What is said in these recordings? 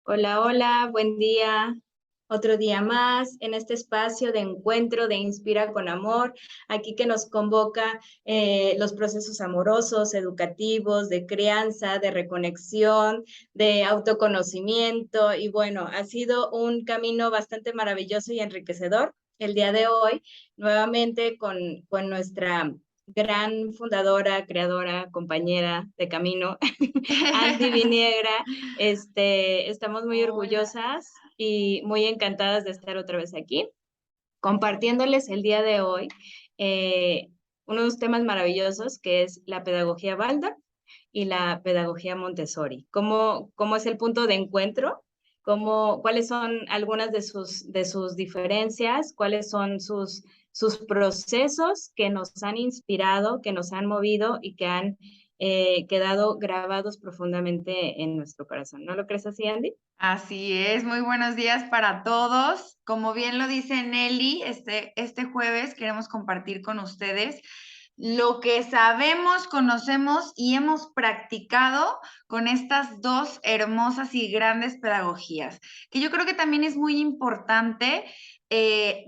Hola, hola, buen día. Otro día más en este espacio de encuentro de Inspira con Amor, aquí que nos convoca los procesos amorosos, educativos, de crianza, de reconexión, de autoconocimiento. Y bueno, ha sido un camino bastante maravilloso y enriquecedor el día de hoy, nuevamente con nuestra gran fundadora, creadora, compañera de camino, Andy Viniegra. Estamos muy Hola. orgullosas y muy encantadas de estar otra vez aquí, compartiéndoles el día de hoy eh, unos temas maravillosos que es la pedagogía Waldorf y la pedagogía Montessori. ¿Cómo es el punto de encuentro? ¿Cuáles son algunas de sus diferencias? ¿Cuáles son sus procesos que nos han inspirado, que nos han movido y que han quedado grabados profundamente en nuestro corazón? ¿No lo crees así, Andy? Así es, muy buenos días para todos. Como bien lo dice Nelly, este jueves queremos compartir con ustedes lo que sabemos, conocemos y hemos practicado con estas dos hermosas y grandes pedagogías, que yo creo que también es muy importante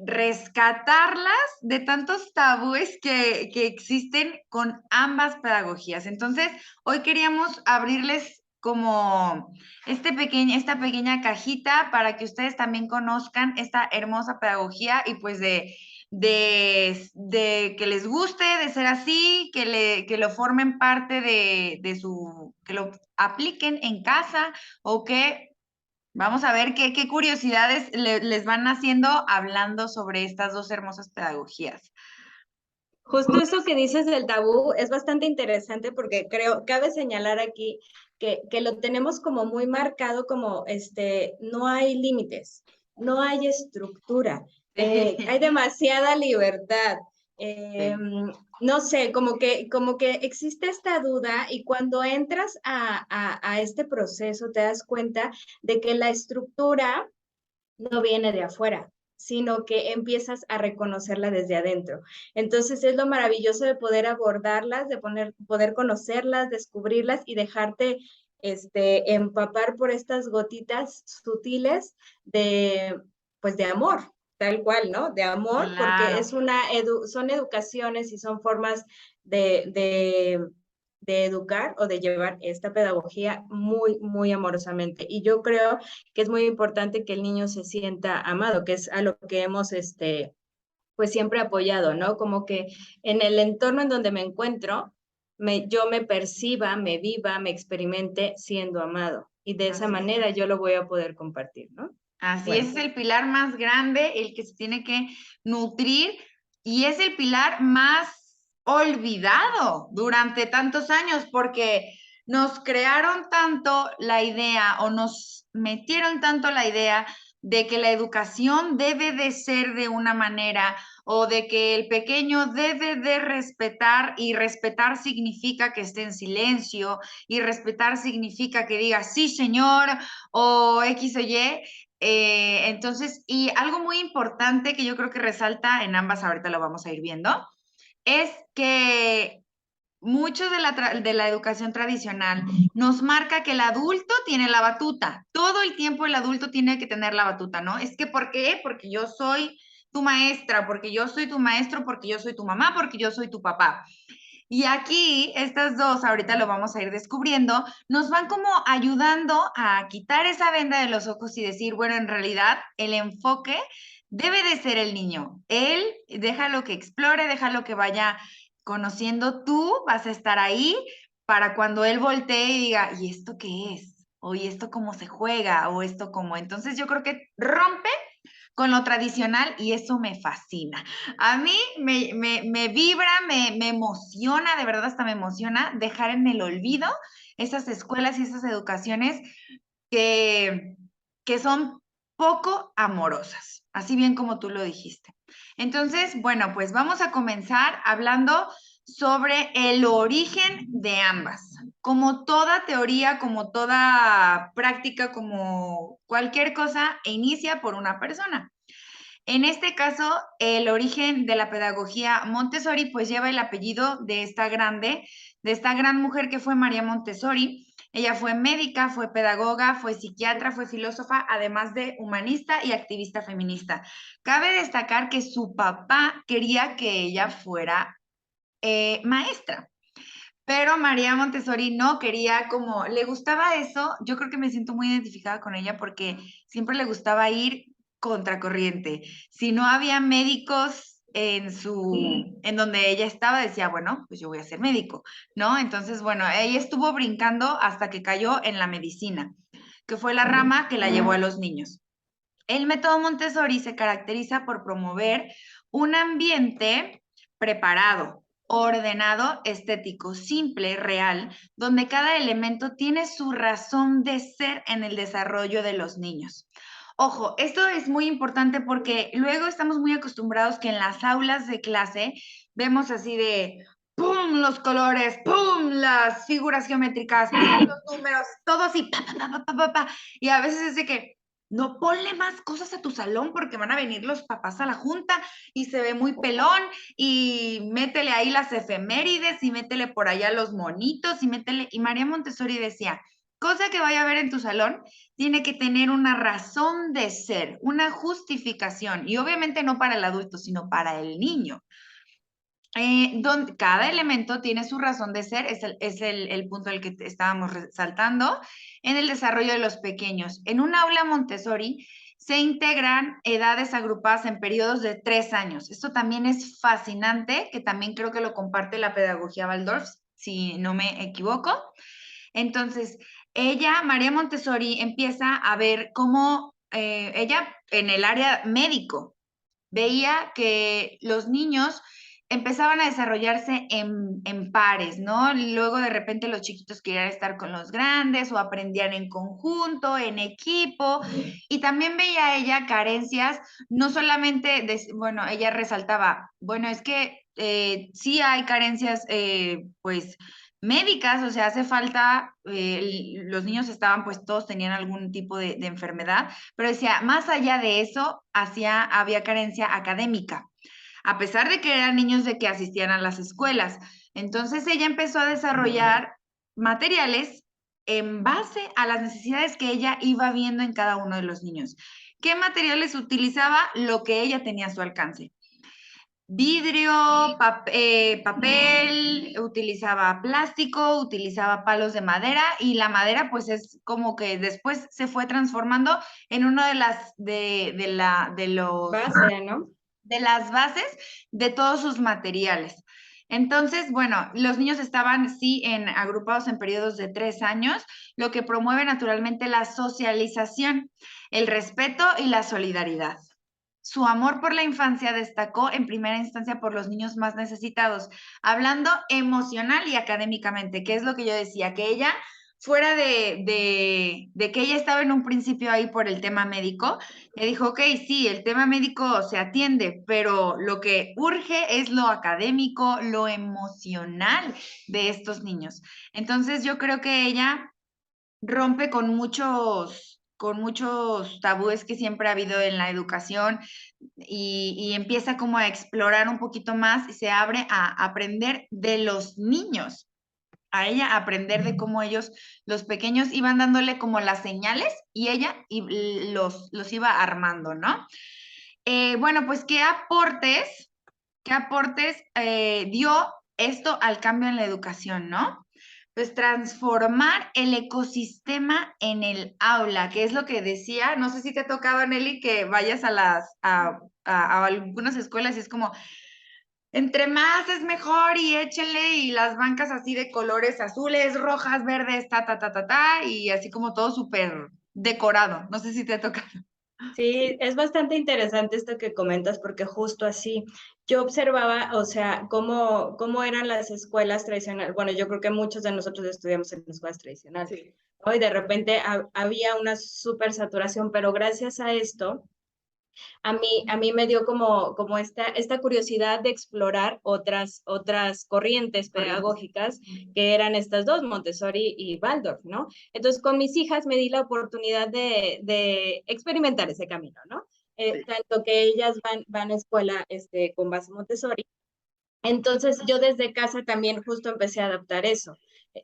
rescatarlas de tantos tabúes que existen con ambas pedagogías. Entonces, hoy queríamos abrirles como esta pequeña cajita para que ustedes también conozcan esta hermosa pedagogía y pues de que les guste, de ser así, que lo formen parte que lo apliquen en casa o que vamos a ver qué curiosidades les van haciendo hablando sobre estas dos hermosas pedagogías. Justo eso que dices del tabú es bastante interesante porque creo, cabe señalar aquí que lo tenemos como muy marcado como no hay límites, no hay estructura, hay demasiada libertad. eh, Sí. no sé, como que existe esta duda y cuando entras a este proceso te das cuenta de que la estructura no viene de afuera, sino que empiezas a reconocerla desde adentro. Entonces es lo maravilloso de poder abordarlas, poder conocerlas, descubrirlas y dejarte empapar por estas gotitas sutiles de, pues de amor, tal cual, ¿no? De amor, porque Claro. son educaciones y son formas de educar o de llevar esta pedagogía muy, muy amorosamente. Y yo creo que es muy importante que el niño se sienta amado, que es a lo que hemos, pues siempre apoyado, ¿no? Como que en el entorno en donde me encuentro, yo me perciba, me viva, me experimente siendo amado. Y de esa Así es. manera yo lo voy a poder compartir, ¿no? Así Bueno, es el pilar más grande, el que se tiene que nutrir y es el pilar más olvidado durante tantos años porque nos crearon tanto la idea o nos metieron tanto la idea de que la educación debe de ser de una manera o de que el pequeño debe de respetar y respetar significa que esté en silencio y respetar significa que diga sí señor o X o Y. Entonces, y algo muy importante que yo creo que resalta en ambas, ahorita lo vamos a ir viendo, es que mucho de la educación tradicional nos marca que el adulto tiene la batuta. Todo el tiempo el adulto tiene que tener la batuta, ¿no? Es que ¿por qué? Porque yo soy tu maestra, porque yo soy tu maestro, porque yo soy tu mamá, porque yo soy tu papá. Y aquí, estas dos, ahorita lo vamos a ir descubriendo, nos van como ayudando a quitar esa venda de los ojos y decir, bueno, en realidad el enfoque debe de ser el niño. Él, déjalo que explore, déjalo que vaya conociendo, tú vas a estar ahí para cuando él voltee y diga, ¿y esto qué es? O ¿y esto cómo se juega? O esto cómo. Entonces yo creo que rompe con lo tradicional y eso me fascina. A mí me vibra, me emociona, de verdad hasta me emociona dejar en el olvido esas escuelas y esas educaciones que, que son poco amorosas, así bien como tú lo dijiste. Entonces, bueno, pues vamos a comenzar hablando sobre el origen de ambas. Como toda teoría, como toda práctica, como cualquier cosa, inicia por una persona. En este caso, el origen de la pedagogía Montessori pues lleva el apellido de esta gran mujer que fue María Montessori. Ella fue médica, fue pedagoga, fue psiquiatra, fue filósofa, además de humanista y activista feminista. Cabe destacar que su papá quería que ella fuera maestra. Pero María Montessori no quería como, le gustaba eso, yo creo que me siento muy identificada con ella porque siempre le gustaba ir contracorriente. Si no había médicos en donde ella estaba, decía, bueno, pues yo voy a ser médico, ¿no? Entonces, bueno, ella estuvo brincando hasta que cayó en la medicina, que fue la rama que la llevó a los niños. El método Montessori se caracteriza por promover un ambiente preparado, ordenado, estético, simple, real, donde cada elemento tiene su razón de ser en el desarrollo de los niños. Ojo, esto es muy importante porque luego estamos muy acostumbrados que en las aulas de clase vemos así de ¡pum! Los colores, ¡pum! Las figuras geométricas, ¡pum! Los números, todo así, pa, pa, pa, pa, pa, pa. Y a veces es de que no ponle más cosas a tu salón porque van a venir los papás a la junta y se ve muy pelón y métele ahí las efemérides y métele por allá los monitos y métele. Y María Montessori decía, cosa que vaya a ver en tu salón tiene que tener una razón de ser, una justificación y obviamente no para el adulto, sino para el niño. Donde cada elemento tiene su razón de ser, es el punto al que estábamos resaltando, en el desarrollo de los pequeños. En un aula Montessori se integran edades agrupadas en periodos de 3 años. Esto también es fascinante, que también creo que lo comparte la pedagogía Waldorf, si no me equivoco. Entonces, María Montessori, empieza a ver cómo ella en el área médico veía que los niños empezaban a desarrollarse en pares, ¿no? Luego de repente los chiquitos querían estar con los grandes o aprendían en conjunto, en equipo, y también veía ella carencias, no solamente, bueno, ella resaltaba, bueno, es que sí hay carencias, pues, médicas, o sea, hace falta, los niños estaban, pues todos tenían algún tipo de enfermedad, pero decía, más allá de eso, había carencia académica, a pesar de que eran niños de que asistían a las escuelas. Entonces ella empezó a desarrollar materiales en base a las necesidades que ella iba viendo en cada uno de los niños. ¿Qué materiales utilizaba? Lo que ella tenía a su alcance. Vidrio, papel, utilizaba plástico, utilizaba palos de madera y la madera pues es como que después se fue transformando en una de las Base, ¿no? de las bases de todos sus materiales. Entonces, bueno, los niños estaban, sí, agrupados en periodos de 3 años, lo que promueve naturalmente la socialización, el respeto y la solidaridad. Su amor por la infancia destacó en primera instancia por los niños más necesitados, hablando emocional y académicamente, que es lo que yo decía, que ella, fuera de que ella estaba en un principio ahí por el tema médico, le dijo, ok, sí, el tema médico se atiende, pero lo que urge es lo académico, lo emocional de estos niños. Entonces yo creo que ella rompe con muchos tabúes que siempre ha habido en la educación y empieza como a explorar un poquito más y se abre a aprender de los niños, a ella aprender de cómo ellos, los pequeños, iban dándole como las señales y ella los iba armando, ¿no? Bueno, pues, qué aportes dio esto al cambio en la educación, ¿no? Pues transformar el ecosistema en el aula, que es lo que decía, no sé si te ha tocado, Nelly, que vayas a algunas escuelas y es como, entre más es mejor y échele y las bancas así de colores azules, rojas, verdes, y así como todo súper decorado. No sé si te ha tocado. Sí, es bastante interesante esto que comentas porque justo así yo observaba, o sea, cómo eran las escuelas tradicionales. Bueno, yo creo que muchos de nosotros estudiamos en escuelas tradicionales. Sí. ¿No? Y de repente había una súper saturación, pero gracias a esto, a mí me dio como esta curiosidad de explorar otras corrientes pedagógicas que eran estas dos, Montessori y Waldorf, ¿no? Entonces, con mis hijas me di la oportunidad de experimentar ese camino, ¿no? tanto que ellas van a escuela con base Montessori. Entonces yo desde casa también justo empecé a adaptar eso,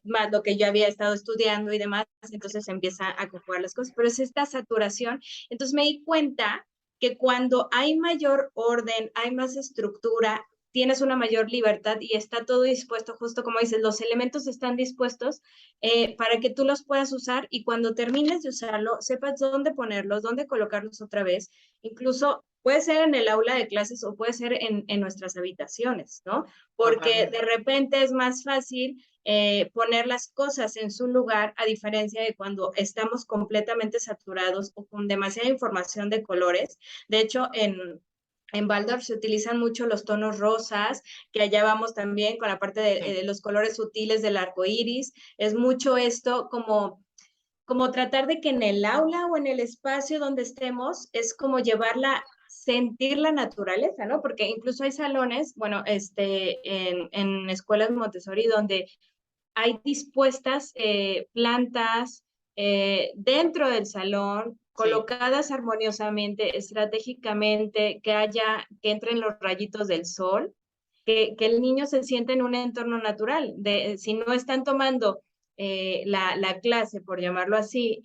más lo que yo había estado estudiando y demás, entonces empieza a conjugar las cosas, pero es esta saturación. Entonces me di cuenta que cuando hay mayor orden, hay más estructura, tienes una mayor libertad y está todo dispuesto, justo como dices, los elementos están dispuestos para que tú los puedas usar y cuando termines de usarlo, sepas dónde ponerlos, dónde colocarlos otra vez. Incluso puede ser en el aula de clases o puede ser en nuestras habitaciones, ¿no? Porque de repente es más fácil poner las cosas en su lugar a diferencia de cuando estamos completamente saturados o con demasiada información de colores. De hecho, en Waldorf se utilizan mucho los tonos rosas, que allá vamos también con la parte de los colores sutiles del arco iris. Es mucho esto como tratar de que en el aula o en el espacio donde estemos es como llevarla, sentir la naturaleza, ¿no? Porque incluso hay salones, bueno, en escuelas Montessori donde hay dispuestas plantas dentro del salón, colocadas armoniosamente, estratégicamente, que entren los rayitos del sol, que el niño se siente en un entorno natural. Si no están tomando la clase, por llamarlo así,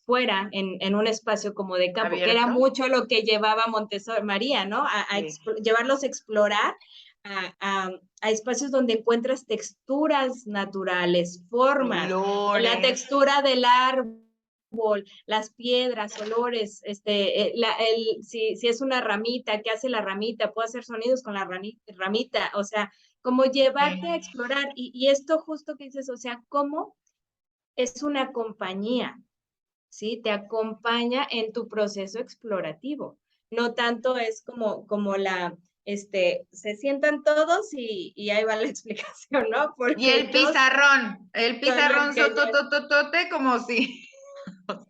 fuera, en un espacio como de campo, que era mucho lo que llevaba Montessori, María, ¿no? Llevarlos a explorar a espacios donde encuentras texturas naturales, formas, la textura del árbol, las piedras, olores, si es una ramita, ¿qué hace la ramita? Puedo hacer sonidos con la ramita, o sea, como llevarte a explorar, y esto justo que dices, o sea, cómo es una compañía, ¿sí? Te acompaña en tu proceso explorativo, no tanto es como se sientan todos y ahí va la explicación, ¿no? Porque y el pizarrón sotototote como si...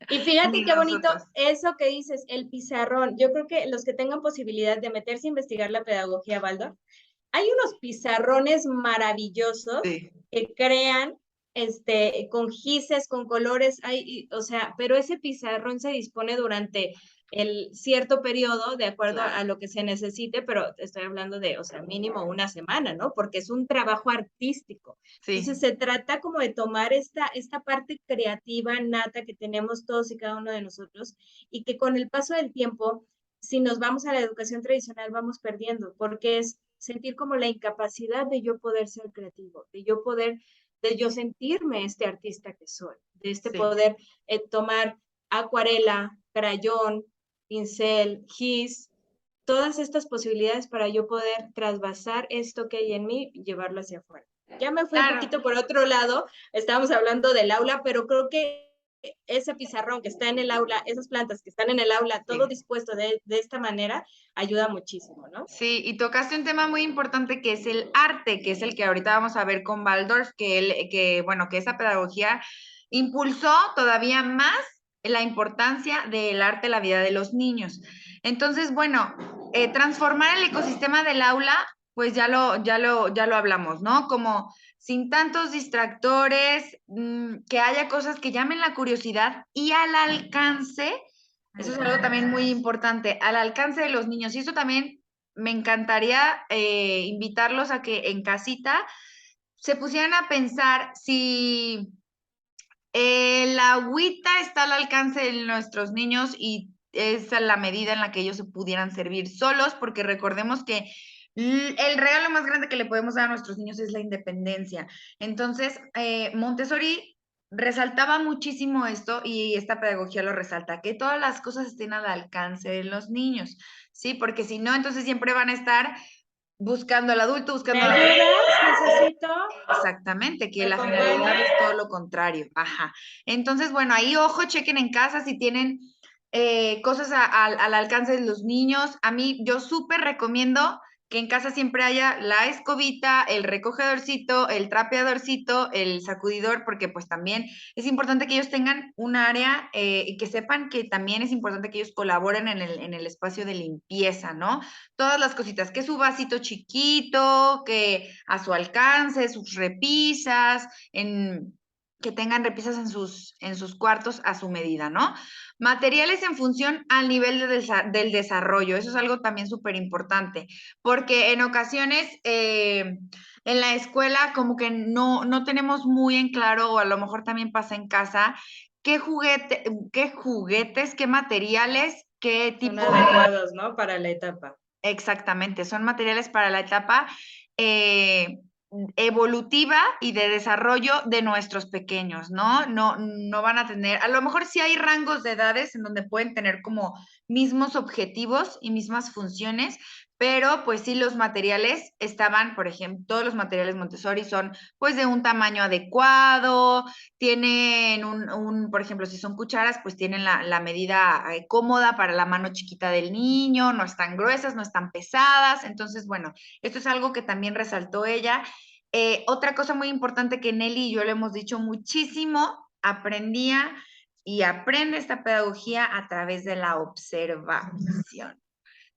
Y fíjate qué bonito eso que dices, el pizarrón. Yo creo que los que tengan posibilidad de meterse a investigar la pedagogía Waldorf, hay unos pizarrones maravillosos que crean con gises, con colores, o sea, pero ese pizarrón se dispone durante el cierto periodo de acuerdo a lo que se necesite, pero estoy hablando de, o sea, mínimo una semana, ¿no? Porque es un trabajo artístico. Entonces se trata como de tomar esta parte creativa, nata que tenemos todos y cada uno de nosotros y que con el paso del tiempo, si nos vamos a la educación tradicional, vamos perdiendo, porque es sentir como la incapacidad de yo poder ser creativo, de yo sentirme este artista que soy, de poder tomar acuarela, crayón, pincel, gis, todas estas posibilidades para yo poder trasvasar esto que hay en mí y llevarlo hacia afuera. Ya me fui un poquito por otro lado, estábamos hablando del aula, pero creo que ese pizarrón que está en el aula, esas plantas que están en el aula, todo dispuesto de esta manera, ayuda muchísimo, ¿no? Sí, y tocaste un tema muy importante que es el arte, que es el que ahorita vamos a ver con Waldorf, que esa pedagogía impulsó todavía más la importancia del arte en la vida de los niños. Entonces, bueno, transformar el ecosistema del aula, pues ya lo hablamos, ¿no? Como sin tantos distractores, que haya cosas que llamen la curiosidad y al alcance. Eso es algo también muy importante, al alcance de los niños. Y eso también me encantaría invitarlos a que en casita se pusieran a pensar si la agüita está al alcance de nuestros niños y es la medida en la que ellos se pudieran servir solos, porque recordemos que el regalo más grande que le podemos dar a nuestros niños es la independencia. Entonces, Montessori resaltaba muchísimo esto y esta pedagogía lo resalta, que todas las cosas estén al alcance de los niños, ¿sí? Porque si no, entonces siempre van a estar buscando al adulto, buscando... ¿Me ayudas? Necesito... Exactamente, que la finalidad es todo lo contrario. Ajá. Entonces, bueno, ahí ojo, chequen en casa si tienen cosas al alcance de los niños. A mí, yo súper recomiendo que en casa siempre haya la escobita, el recogedorcito, el trapeadorcito, el sacudidor, porque pues también es importante que ellos tengan un área y que sepan que también es importante que ellos colaboren en el espacio de limpieza, ¿no? Todas las cositas, que su vasito chiquito, que a su alcance, sus repisas, que tengan repisas en sus cuartos a su medida, ¿no? Materiales en función al nivel del desarrollo, eso es algo también súper importante, porque en ocasiones en la escuela como que no tenemos muy en claro, o a lo mejor también pasa en casa, qué juguetes, qué materiales, qué Son tipo adecuados, ¿no? Para la etapa. Exactamente, son materiales para la etapa evolutiva y de desarrollo de nuestros pequeños, ¿no? No van a tener, a lo mejor sí hay rangos de edades en donde pueden tener como mismos objetivos y mismas funciones, pero pues sí los materiales estaban, por ejemplo, todos los materiales Montessori son pues de un tamaño adecuado, tienen por ejemplo, si son cucharas, pues tienen la medida cómoda para la mano chiquita del niño, no están gruesas, no están pesadas, entonces, bueno, esto es algo que también resaltó ella. Otra cosa muy importante que Nelly y yo le hemos dicho muchísimo, aprendía y aprende esta pedagogía a través de la observación.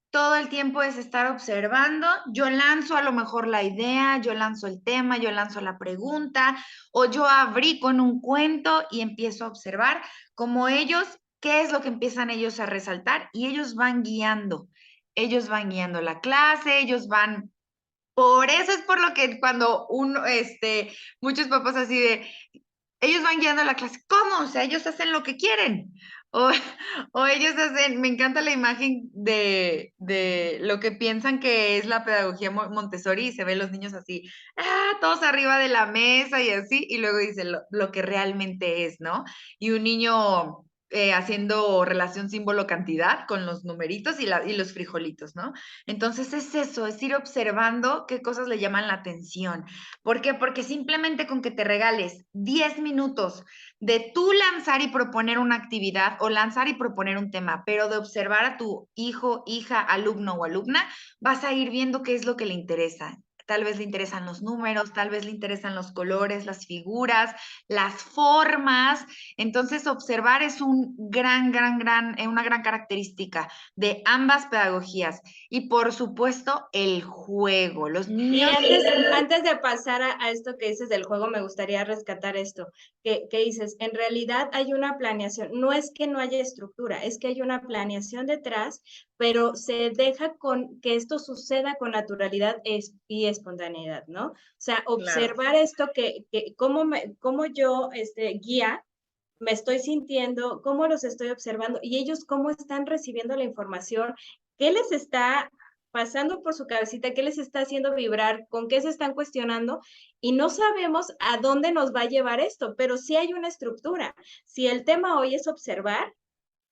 Todo el tiempo es estar observando, yo lanzo a lo mejor la idea, yo lanzo el tema, yo lanzo la pregunta, o yo abrí con un cuento y empiezo a observar como ellos, qué es lo que empiezan ellos a resaltar y ellos van guiando la clase, ellos van por eso es por lo que cuando muchos papás así de, ellos van guiando la clase, ¿cómo? O sea, ellos hacen lo que quieren. O, o ellos hacen, me encanta la imagen de lo que piensan que es la pedagogía Montessori y se ven los niños así, todos arriba de la mesa y así, y luego dice lo que realmente es, ¿no? Y un niño haciendo relación símbolo-cantidad con los numeritos y los frijolitos, ¿no? Entonces es eso, es ir observando qué cosas le llaman la atención. ¿Por qué? Porque simplemente con que te regales 10 minutos de tú lanzar y proponer una actividad o lanzar y proponer un tema, pero de observar a tu hijo, hija, alumno o alumna, vas a ir viendo qué es lo que le interesa. Tal vez le interesan los números, tal vez le interesan los colores, las figuras, las formas. Entonces, observar es una gran característica de ambas pedagogías. Y por supuesto, el juego. Los Y niños... antes de pasar a esto que dices del juego, me gustaría rescatar esto, que dices, en realidad hay una planeación, no es que no haya estructura, es que hay una planeación detrás, pero se deja con que esto suceda con naturalidad y espontaneidad, ¿no? O sea, observar esto cómo yo, guía, me estoy sintiendo, cómo los estoy observando y ellos cómo están recibiendo la información, qué les está pasando por su cabecita, qué les está haciendo vibrar, con qué se están cuestionando y no sabemos a dónde nos va a llevar esto, pero sí hay una estructura. Si el tema hoy es observar,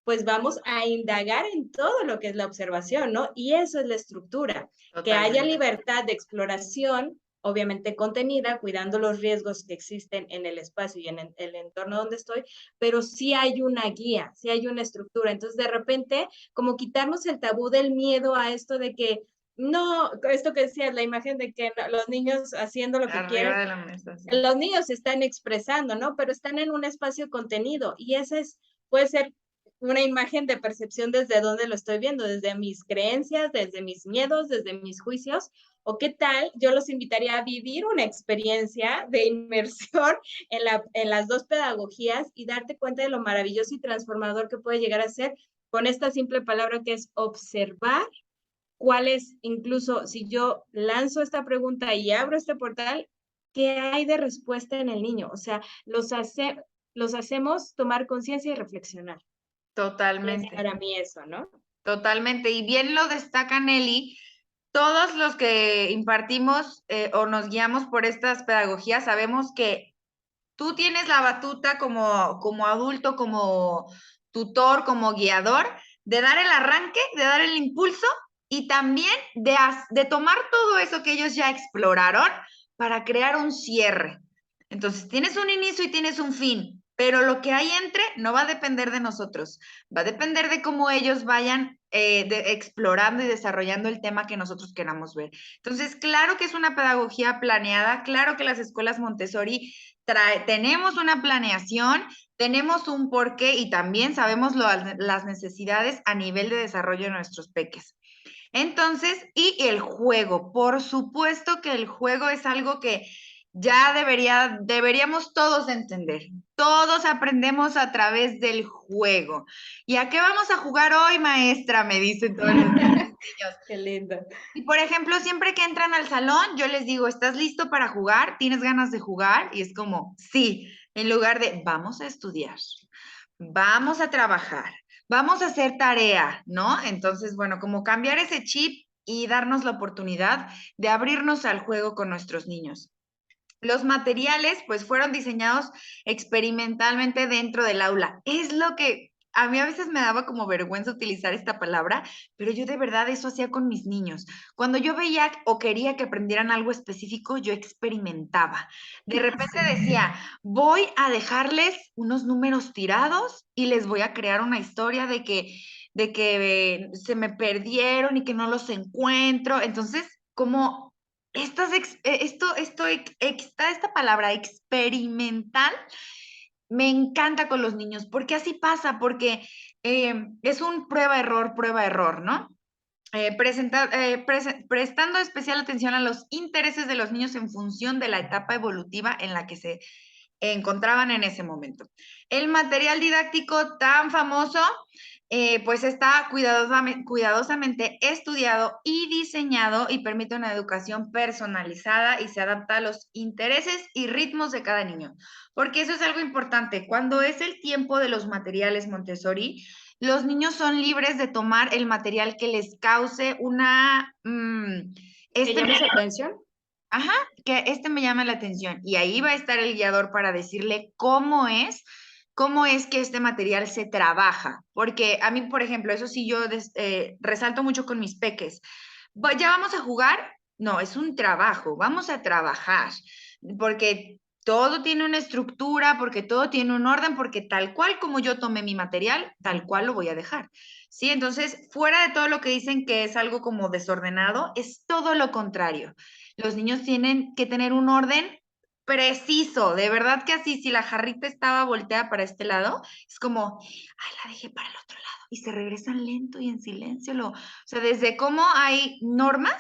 pues vamos a indagar en todo lo que es la observación, ¿no? Y eso es la estructura, que haya libertad de exploración, obviamente contenida, cuidando los riesgos que existen en el espacio y en el entorno donde estoy, pero sí hay una guía, sí hay una estructura. Entonces, de repente, como quitarnos el tabú del miedo a esto de que no, esto que decías, la imagen de que los niños haciendo lo que quieren, de la mesa, sí. los niños se están expresando, ¿no? Pero están en un espacio contenido y ese puede ser una imagen de percepción desde donde lo estoy viendo, desde mis creencias, desde mis miedos, desde mis juicios, o qué tal, yo los invitaría a vivir una experiencia de inmersión en las dos pedagogías y darte cuenta de lo maravilloso y transformador que puede llegar a ser con esta simple palabra que es observar cuál es, incluso si yo lanzo esta pregunta y abro este portal, ¿qué hay de respuesta en el niño? O sea, los hacemos tomar conciencia y reflexionar. Es Totalmente, para mí eso, ¿no? totalmente. Y bien lo destaca Nelly, todos los que impartimos o nos guiamos por estas pedagogías sabemos que tú tienes la batuta como adulto, como tutor, como guiador, de dar el arranque, de dar el impulso y también de tomar todo eso que ellos ya exploraron para crear un cierre. Entonces, tienes un inicio y tienes un fin, pero lo que hay entre no va a depender de nosotros, va a depender de cómo ellos vayan explorando y desarrollando el tema que nosotros queramos ver. Entonces, claro que es una pedagogía planeada, claro que las escuelas Montessori tenemos una planeación, tenemos un porqué y también sabemos las necesidades a nivel de desarrollo de nuestros peques. Entonces, y el juego, por supuesto que el juego es algo que ya deberíamos todos entender. Todos aprendemos a través del juego. ¿Y a qué vamos a jugar hoy, maestra? Me dicen todos los niños. Qué lindo. Y por ejemplo, siempre que entran al salón, yo les digo, ¿estás listo para jugar? ¿Tienes ganas de jugar? Y es como, sí, en lugar de, vamos a estudiar, vamos a trabajar, vamos a hacer tarea, ¿no? Entonces, bueno, como cambiar ese chip y darnos la oportunidad de abrirnos al juego con nuestros niños. Los materiales, pues, fueron diseñados experimentalmente dentro del aula. Es lo que a mí a veces me daba como vergüenza utilizar esta palabra, pero yo de verdad eso hacía con mis niños. Cuando yo veía o quería que aprendieran algo específico, yo experimentaba. De repente decía, voy a dejarles unos números tirados y les voy a crear una historia de que se me perdieron y que no los encuentro. Entonces, como esta palabra experimental me encanta con los niños, porque así pasa, porque es un prueba, error, ¿no? Prestando especial atención a los intereses de los niños en función de la etapa evolutiva en la que se encontraban en ese momento. El material didáctico tan famoso, pues está cuidadosamente estudiado y diseñado y permite una educación personalizada y se adapta a los intereses y ritmos de cada niño. Porque eso es algo importante. Cuando es el tiempo de los materiales Montessori, los niños son libres de tomar el material que les cause una... ¿Te llama su atención? Ajá, que me llama la atención y ahí va a estar el guiador para decirle cómo es que este material se trabaja. Porque a mí, por ejemplo, eso sí yo resalto mucho con mis peques. ¿Ya vamos a jugar? No, es un trabajo, vamos a trabajar, porque todo tiene una estructura, porque todo tiene un orden, porque tal cual como yo tomé mi material, tal cual lo voy a dejar. Sí, entonces, fuera de todo lo que dicen que es algo como desordenado, es todo lo contrario. Los niños tienen que tener un orden preciso, de verdad que así, si la jarrita estaba volteada para este lado, es como, ay, la dejé para el otro lado, y se regresan lento y en silencio, o sea, desde cómo hay normas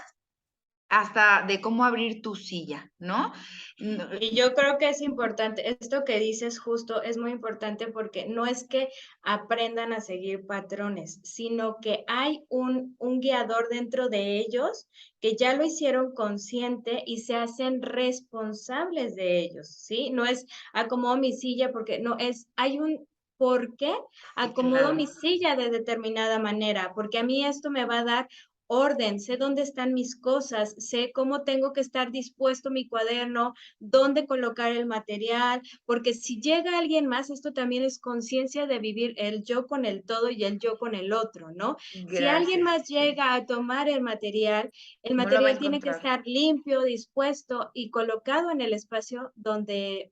hasta de cómo abrir tu silla, ¿no? Y yo creo que es importante, esto que dices justo es muy importante porque no es que aprendan a seguir patrones, sino que hay un guiador dentro de ellos que ya lo hicieron consciente y se hacen responsables de ellos, ¿sí? No es acomodo mi silla porque no es, hay un por qué Sí, acomodo claro. mi silla de determinada manera, porque a mí esto me va a dar orden, sé dónde están mis cosas, sé cómo tengo que estar dispuesto mi cuaderno, dónde colocar el material, porque si llega alguien más, esto también es conciencia de vivir el yo con el todo y el yo con el otro, ¿no? Si alguien Gracias. más Sí. llega a tomar el ¿Cómo lo va a material tiene que encontrar? estar limpio, dispuesto y colocado en el espacio donde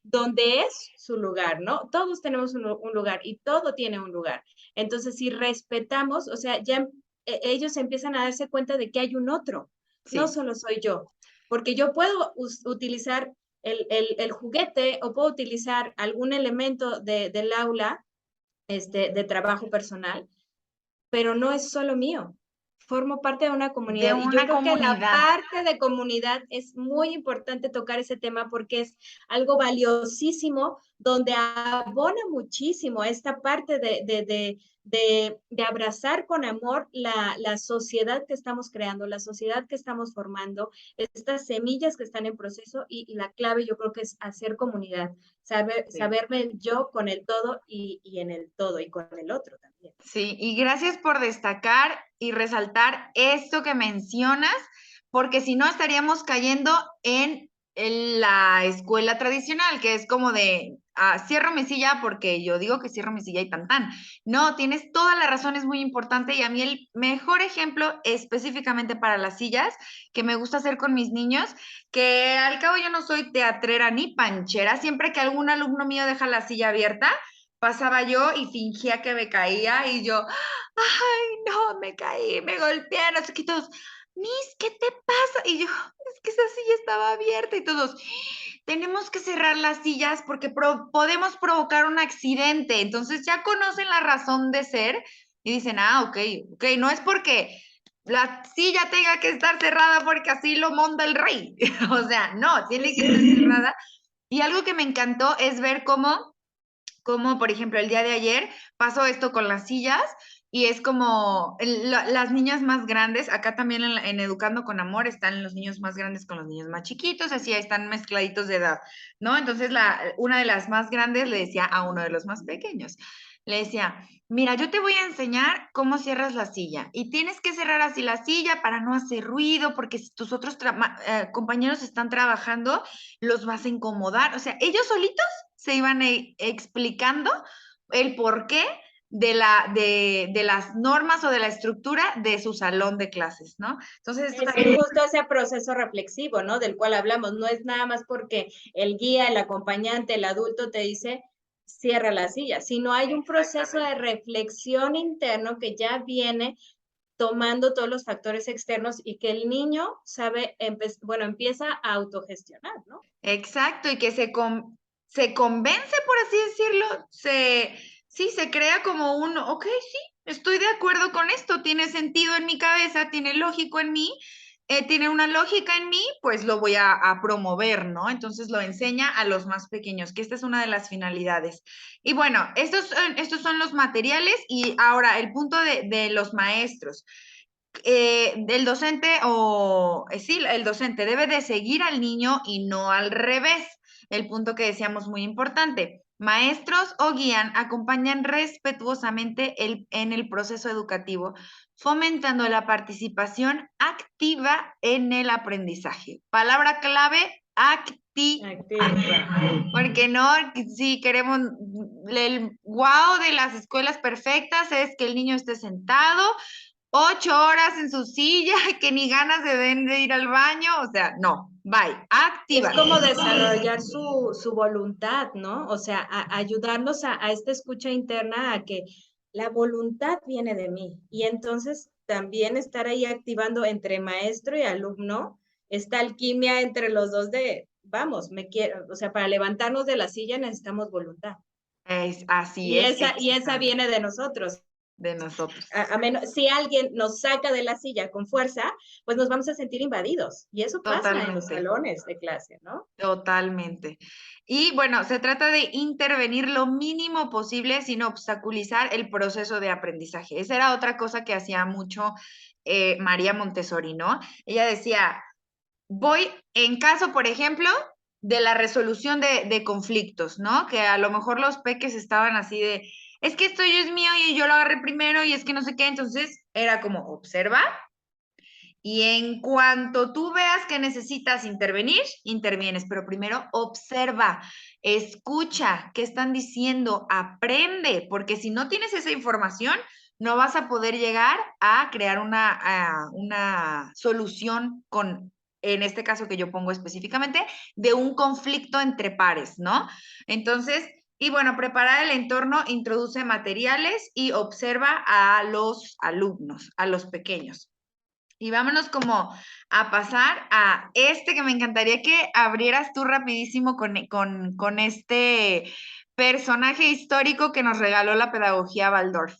es su lugar, ¿no? Todos tenemos un lugar y todo tiene un lugar. Entonces, si respetamos, o sea, ya ellos empiezan a darse cuenta de que hay un otro, no Sí, solo soy yo, porque yo puedo utilizar el juguete o puedo utilizar algún elemento del aula de trabajo personal, pero no es solo mío. Formo parte de una de comunidad y yo una creo que la comunidad. parte de comunidad es muy importante tocar ese tema porque es algo valiosísimo donde abona muchísimo esta parte de abrazar con amor la sociedad que estamos creando, la sociedad que estamos formando, estas semillas que están en proceso y la clave yo creo que es hacer comunidad, Sí. saberme yo con el todo y en el todo y con el otro también. Sí, y gracias por destacar y resaltar esto que mencionas, porque si no estaríamos cayendo en la escuela tradicional, que es como de, cierro mi silla porque yo digo que cierro mi silla y tan tan. No, tienes toda la razón, es muy importante y a mí el mejor ejemplo específicamente para las sillas que me gusta hacer con mis niños, que al cabo yo no soy teatrera ni panchera, siempre que algún alumno mío deja la silla abierta, pasaba yo y fingía que me caía y yo, ay, no, me caí, me golpeé, no sé qué, todos, Miss, ¿qué te pasa? Y yo, es que esa silla estaba abierta y todos, tenemos que cerrar las sillas porque podemos provocar un accidente. Entonces ya conocen la razón de ser y dicen, ok, no es porque la silla tenga que estar cerrada porque así lo monta el rey. O sea, no, tiene que estar cerrada. Y algo que me encantó es ver cómo, por ejemplo, el día de ayer pasó esto con las sillas y es como las niñas más grandes, acá también en Educando con Amor están los niños más grandes con los niños más chiquitos, así están mezcladitos de edad, ¿no? Entonces una de las más grandes le decía a uno de los más pequeños, le decía, mira, yo te voy a enseñar cómo cierras la silla y tienes que cerrar así la silla para no hacer ruido porque si tus otros compañeros están trabajando, los vas a incomodar. O sea, ellos solitos se iban explicando el porqué de las normas o de la estructura de su salón de clases, ¿no? Entonces, esto Es también... justo ese proceso reflexivo, ¿no? Del cual hablamos. No es nada más porque el guía, el acompañante, el adulto te dice, cierra la silla, sino hay un proceso de reflexión interno que ya viene tomando todos los factores externos y que el niño sabe, bueno, empieza a autogestionar, ¿no? Exacto, y que se convence, por así decirlo, sí, se crea como un, ok, sí, estoy de acuerdo con esto, tiene sentido en mi cabeza, tiene lógico en mí, tiene una lógica en mí, pues lo voy a promover, ¿no? Entonces lo enseña a los más pequeños, que esta es una de las finalidades. Y bueno, estos son los materiales y ahora el punto de los maestros. El docente sí, el docente debe de seguir al niño y no al revés. El punto que decíamos muy importante. Maestros o guían acompañan respetuosamente en el proceso educativo, fomentando la participación activa en el aprendizaje. Palabra clave, activa. Porque no, si queremos, el wow de las escuelas perfectas es que el niño esté sentado 8 horas en su silla, que ni ganas se den de ir al baño, o sea, no, bye, activa. Es como desarrollar su voluntad, ¿no? O sea, ayudarnos a esta escucha interna a que la voluntad viene de mí. Y entonces también estar ahí activando entre maestro y alumno esta alquimia entre los dos de, vamos, me quiero, o sea, para levantarnos de la silla necesitamos voluntad. Así Y es, esa viene de nosotros. de nosotros. A menos, si alguien nos saca de la silla con fuerza, pues nos vamos a sentir invadidos. Y eso pasa en los Totalmente. salones de clase, ¿no? Totalmente. Y bueno, se trata de intervenir lo mínimo posible sin obstaculizar el proceso de aprendizaje. Esa era otra cosa que hacía mucho María Montessori, ¿no? Ella decía, voy en caso, por ejemplo, de la resolución de conflictos, ¿no? Que a lo mejor los peques estaban así de, es que esto yo es mío y yo lo agarré primero y es que no sé qué, entonces era como observa y en cuanto tú veas que necesitas intervenir, intervienes, pero primero observa, escucha qué están diciendo, aprende, porque si no tienes esa información, no vas a poder llegar a crear una solución con, en este caso que yo pongo específicamente, de un conflicto entre pares, ¿no? Entonces, y bueno, preparar el entorno introduce materiales y observa a los alumnos, a los pequeños. Y vámonos como a pasar a este que me encantaría que abrieras tú rapidísimo con este personaje histórico que nos regaló la pedagogía Waldorf.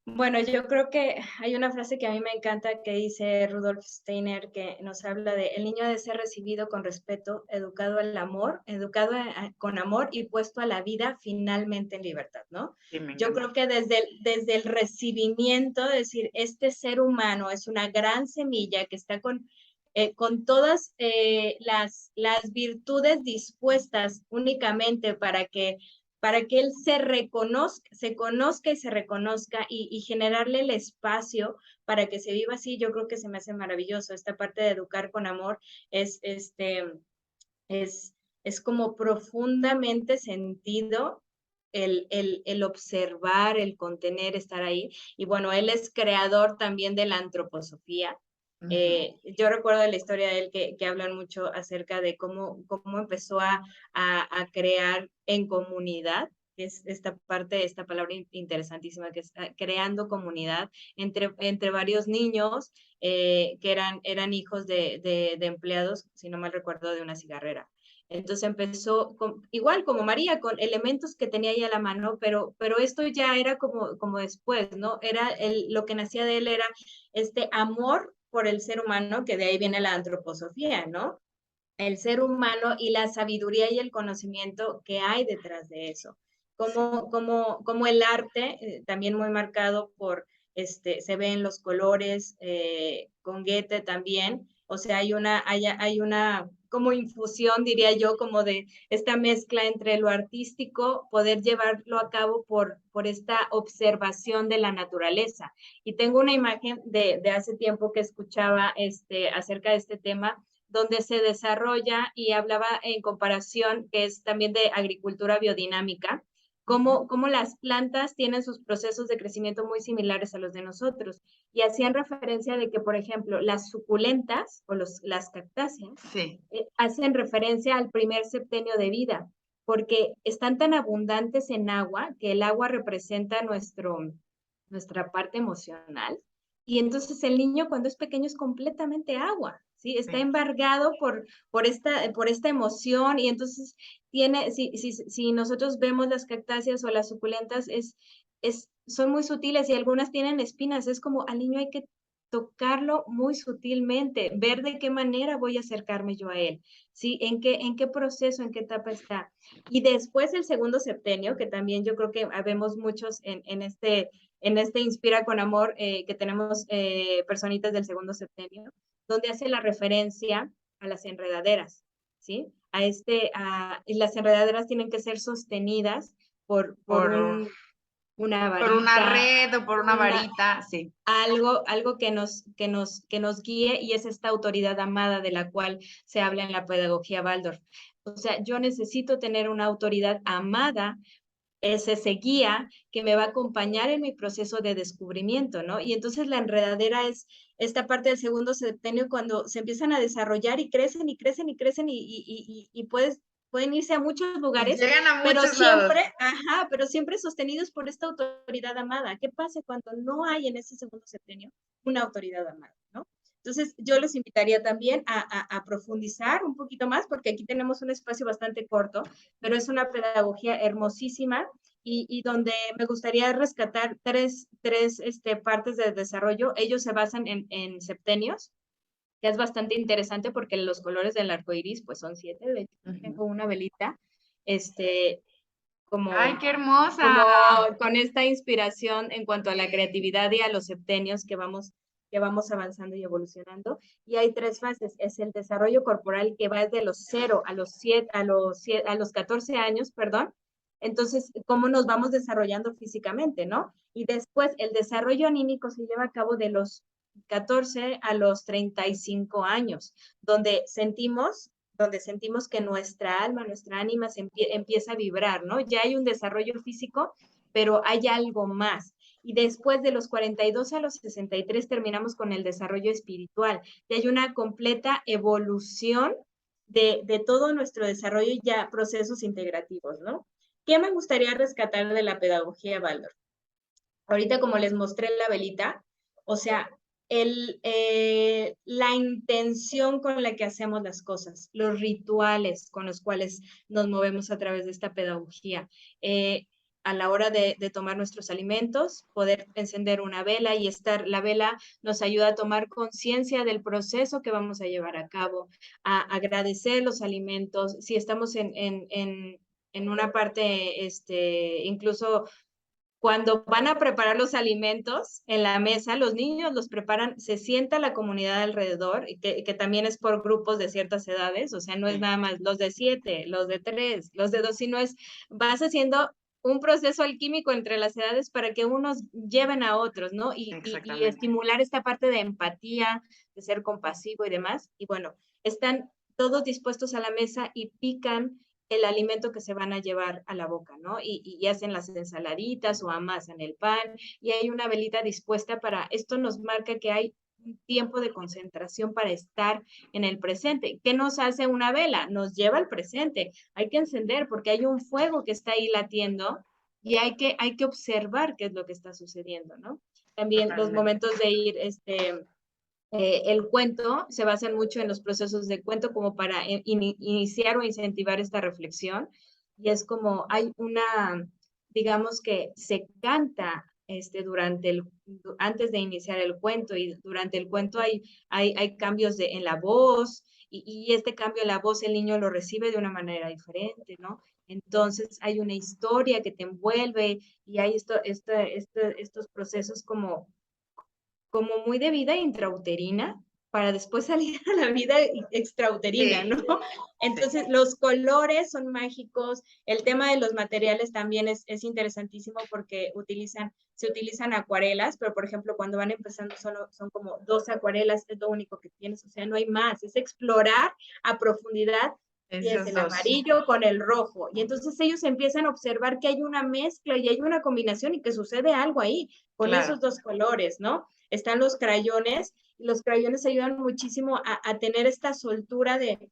Bueno, yo creo que hay una frase que a mí me encanta que dice Rudolf Steiner, que nos habla de el niño debe ser recibido con respeto, educado al amor, educado con amor y puesto a la vida finalmente en libertad, ¿no? Sí, me Yo encanta. creo que desde el recibimiento, es decir, este ser humano es una gran semilla que está con todas las virtudes dispuestas únicamente para que él se conozca y se reconozca y generarle el espacio para que se viva así, yo creo que se me hace maravilloso. Esta parte de educar con amor es, es, es como profundamente sentido el observar, el contener, estar ahí. Y bueno, él es creador también de la antroposofía. Yo recuerdo la historia de él que hablan mucho acerca de cómo empezó a crear en comunidad, es esta parte, esta palabra interesantísima que es creando comunidad entre varios niños que eran hijos de empleados, si no mal recuerdo, de una cigarrera. Entonces empezó igual como María, con elementos que tenía ahí a la mano, pero esto ya era como después, ¿no? Lo que nacía de él era este amor por el ser humano, que de ahí viene la antroposofía, ¿no? El ser humano y la sabiduría y el conocimiento que hay detrás de eso. Como el arte, también muy marcado por, se ve en los colores, con Goethe también, o sea, hay una como infusión, diría yo, como de esta mezcla entre lo artístico, poder llevarlo a cabo por esta observación de la naturaleza. Y tengo una imagen de hace tiempo que escuchaba acerca de este tema, donde se desarrolla y hablaba en comparación, que es también de agricultura biodinámica, cómo las plantas tienen sus procesos de crecimiento muy similares a los de nosotros. Y hacían referencia de que, por ejemplo, las suculentas o las cactáceas Sí. hacen referencia al primer septenio de vida, porque están tan abundantes en agua que el agua representa nuestra parte emocional. Y entonces el niño cuando es pequeño es completamente agua, ¿sí? Está embargado por esta emoción y entonces si nosotros vemos las cactáceas o las suculentas, son muy sutiles y algunas tienen espinas, es como al niño hay que tocarlo muy sutilmente, ver de qué manera voy a acercarme yo a él, ¿sí? ¿En qué proceso, en qué etapa está? Y después el segundo septenio, que también yo creo que habemos muchos en este Inspira con Amor, que tenemos personitas del segundo septenio, donde hace la referencia a las enredaderas, ¿sí? Y las enredaderas tienen que ser sostenidas por una varita. Por una red o por una varita, sí. Algo que nos guíe, y es esta autoridad amada de la cual se habla en la pedagogía Waldorf. O sea, yo necesito tener una autoridad amada, es ese guía que me va a acompañar en mi proceso de descubrimiento, ¿no? Y entonces la enredadera es esta parte del segundo septenio cuando se empiezan a desarrollar y crecen y crecen y crecen y pueden irse a muchos lugares, llegan a pero muchos lados. pero siempre sostenidos por esta autoridad amada. ¿Qué pasa cuando no hay en ese segundo septenio una autoridad amada, ¿no? Entonces, yo les invitaría también a profundizar un poquito más, porque aquí tenemos un espacio bastante corto, pero es una pedagogía hermosísima y donde me gustaría rescatar tres partes de desarrollo. Ellos se basan en septenios, que es bastante interesante porque los colores del arco iris pues son 7. De hecho, tengo una velita, ¡Ay, qué como hermosa! con esta inspiración en cuanto a la creatividad y a los septenios que vamos avanzando y evolucionando. Y hay 3 fases. Es el desarrollo corporal, que va desde los 0 a los 14 años, perdón. Entonces, cómo nos vamos desarrollando físicamente, ¿no? Y después el desarrollo anímico se lleva a cabo de los 14 a los 35 años, donde sentimos que nuestra alma, nuestra ánima empieza a vibrar, ¿no? Ya hay un desarrollo físico, pero hay algo más. Y después de los 42 a los 63 terminamos con el desarrollo espiritual. Y hay una completa evolución de todo nuestro desarrollo y ya procesos integrativos, ¿no? ¿Qué me gustaría rescatar de la pedagogía Waldorf? Ahorita, como les mostré la velita, o sea, la intención con la que hacemos las cosas, los rituales con los cuales nos movemos a través de esta pedagogía. A la hora de tomar nuestros alimentos, poder encender una vela y la vela nos ayuda a tomar conciencia del proceso que vamos a llevar a cabo, a agradecer los alimentos. Si estamos en una parte, incluso cuando van a preparar los alimentos en la mesa, los niños los preparan, se sienta la comunidad alrededor, que también es por grupos de ciertas edades, o sea, no es nada más los de 7, los de 3, los de 2, sino vas haciendo un proceso alquímico entre las edades para que unos lleven a otros, ¿no? Y estimular esta parte de empatía, de ser compasivo y demás. Y bueno, están todos dispuestos a la mesa y pican el alimento que se van a llevar a la boca, ¿no? Y hacen las ensaladitas o amasan el pan y hay una velita dispuesta esto nos marca que hay un tiempo de concentración para estar en el presente. ¿Qué nos hace una vela? Nos lleva al presente. Hay que encender porque hay un fuego que está ahí latiendo y hay que observar qué es lo que está sucediendo, ¿no? También los momentos de ir, el cuento se basa mucho en los procesos de cuento como para iniciar o incentivar esta reflexión. Y es como hay una, digamos que se canta antes de iniciar el cuento, y durante el cuento hay cambios en la voz, y este cambio en la voz el niño lo recibe de una manera diferente, ¿no? Entonces hay una historia que te envuelve, y hay estos procesos como muy de vida intrauterina para después salir a la vida extrauterina, Sí, ¿no? Entonces, los colores son mágicos, el tema de los materiales también es interesantísimo porque se utilizan acuarelas, pero por ejemplo, cuando van empezando son como 2 acuarelas, es lo único que tienes, o sea, no hay más, es explorar a profundidad. Y es esos el dos. amarillo con el rojo. Y entonces ellos empiezan a observar que hay una mezcla y hay una combinación y que sucede algo ahí con Claro. esos dos colores, ¿no? Están los crayones, y los crayones ayudan muchísimo a tener esta soltura de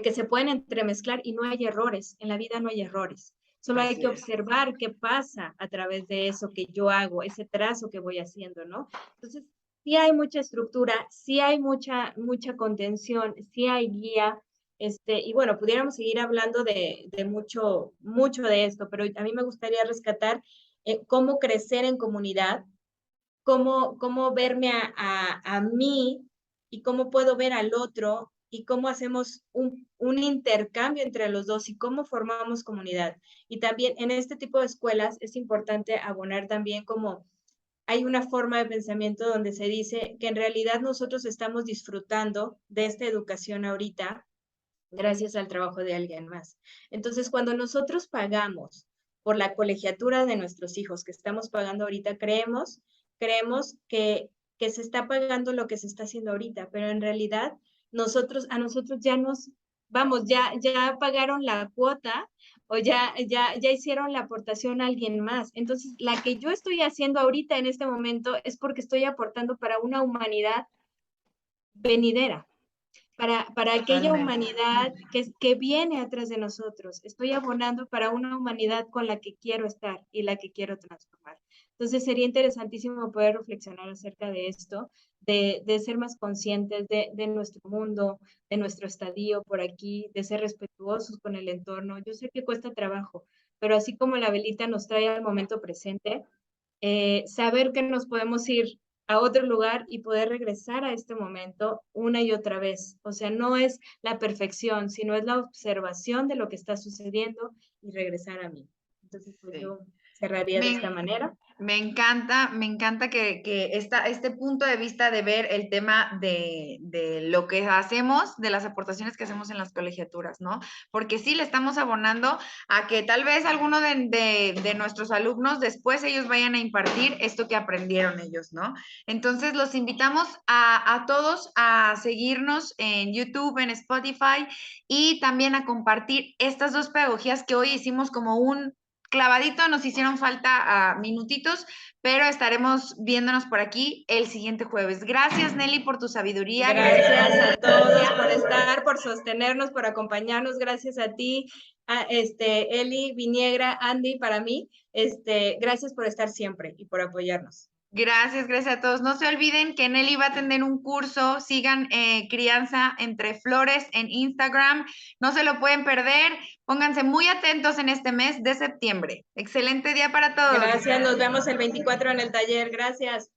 que se pueden entremezclar y no hay errores, en la vida no hay errores. Solo hay Así que es. observar qué pasa a través de eso que yo hago, ese trazo que voy haciendo, ¿no? Entonces, sí hay mucha estructura, sí hay mucha contención, sí hay guía, y bueno, pudiéramos seguir hablando de mucho de esto, pero a mí me gustaría rescatar cómo crecer en comunidad, cómo verme a mí, y cómo puedo ver al otro, y cómo hacemos un intercambio entre los dos y cómo formamos comunidad. Y también en este tipo de escuelas es importante abonar también como hay una forma de pensamiento donde se dice que en realidad nosotros estamos disfrutando de esta educación ahorita gracias al trabajo de alguien más. Entonces, cuando nosotros pagamos por la colegiatura de nuestros hijos que estamos pagando ahorita, creemos que se está pagando lo que se está haciendo ahorita, pero en realidad a nosotros ya pagaron la cuota, o ya hicieron la aportación a alguien más. Entonces, la que yo estoy haciendo ahorita en este momento es porque estoy aportando para una humanidad venidera, para aquella Totalmente. humanidad que viene atrás de nosotros. Estoy abonando para una humanidad con la que quiero estar y la que quiero transformar. Entonces sería interesantísimo poder reflexionar acerca de esto, de ser más conscientes de nuestro mundo, de nuestro estadio por aquí, de ser respetuosos con el entorno. Yo sé que cuesta trabajo, pero así como la velita nos trae al momento presente, saber que nos podemos ir a otro lugar y poder regresar a este momento una y otra vez. O sea, no es la perfección, sino es la observación de lo que está sucediendo y regresar a mí. Entonces, pues Sí. yo cerraría de esta manera. Me encanta que este punto de vista de ver el tema de lo que hacemos, de las aportaciones que hacemos en las colegiaturas, ¿no? Porque sí le estamos abonando a que tal vez alguno de nuestros alumnos después ellos vayan a impartir esto que aprendieron ellos, ¿no? Entonces los invitamos a todos a seguirnos en YouTube, en Spotify, y también a compartir estas dos pedagogías que hoy hicimos como un clavadito, nos hicieron falta minutitos, pero estaremos viéndonos por aquí el siguiente jueves. Gracias, Nelly, por tu sabiduría. Gracias a todos por estar, por sostenernos, por acompañarnos. Gracias a ti, Eli, Viniegra, Andy, para mí. Gracias por estar siempre y por apoyarnos. Gracias a todos. No se olviden que Nelly va a tener un curso. Sigan Crianza Entre Flores en Instagram. No se lo pueden perder. Pónganse muy atentos en este mes de septiembre. Excelente día para todos. Gracias, nos vemos el 24 en el taller. Gracias.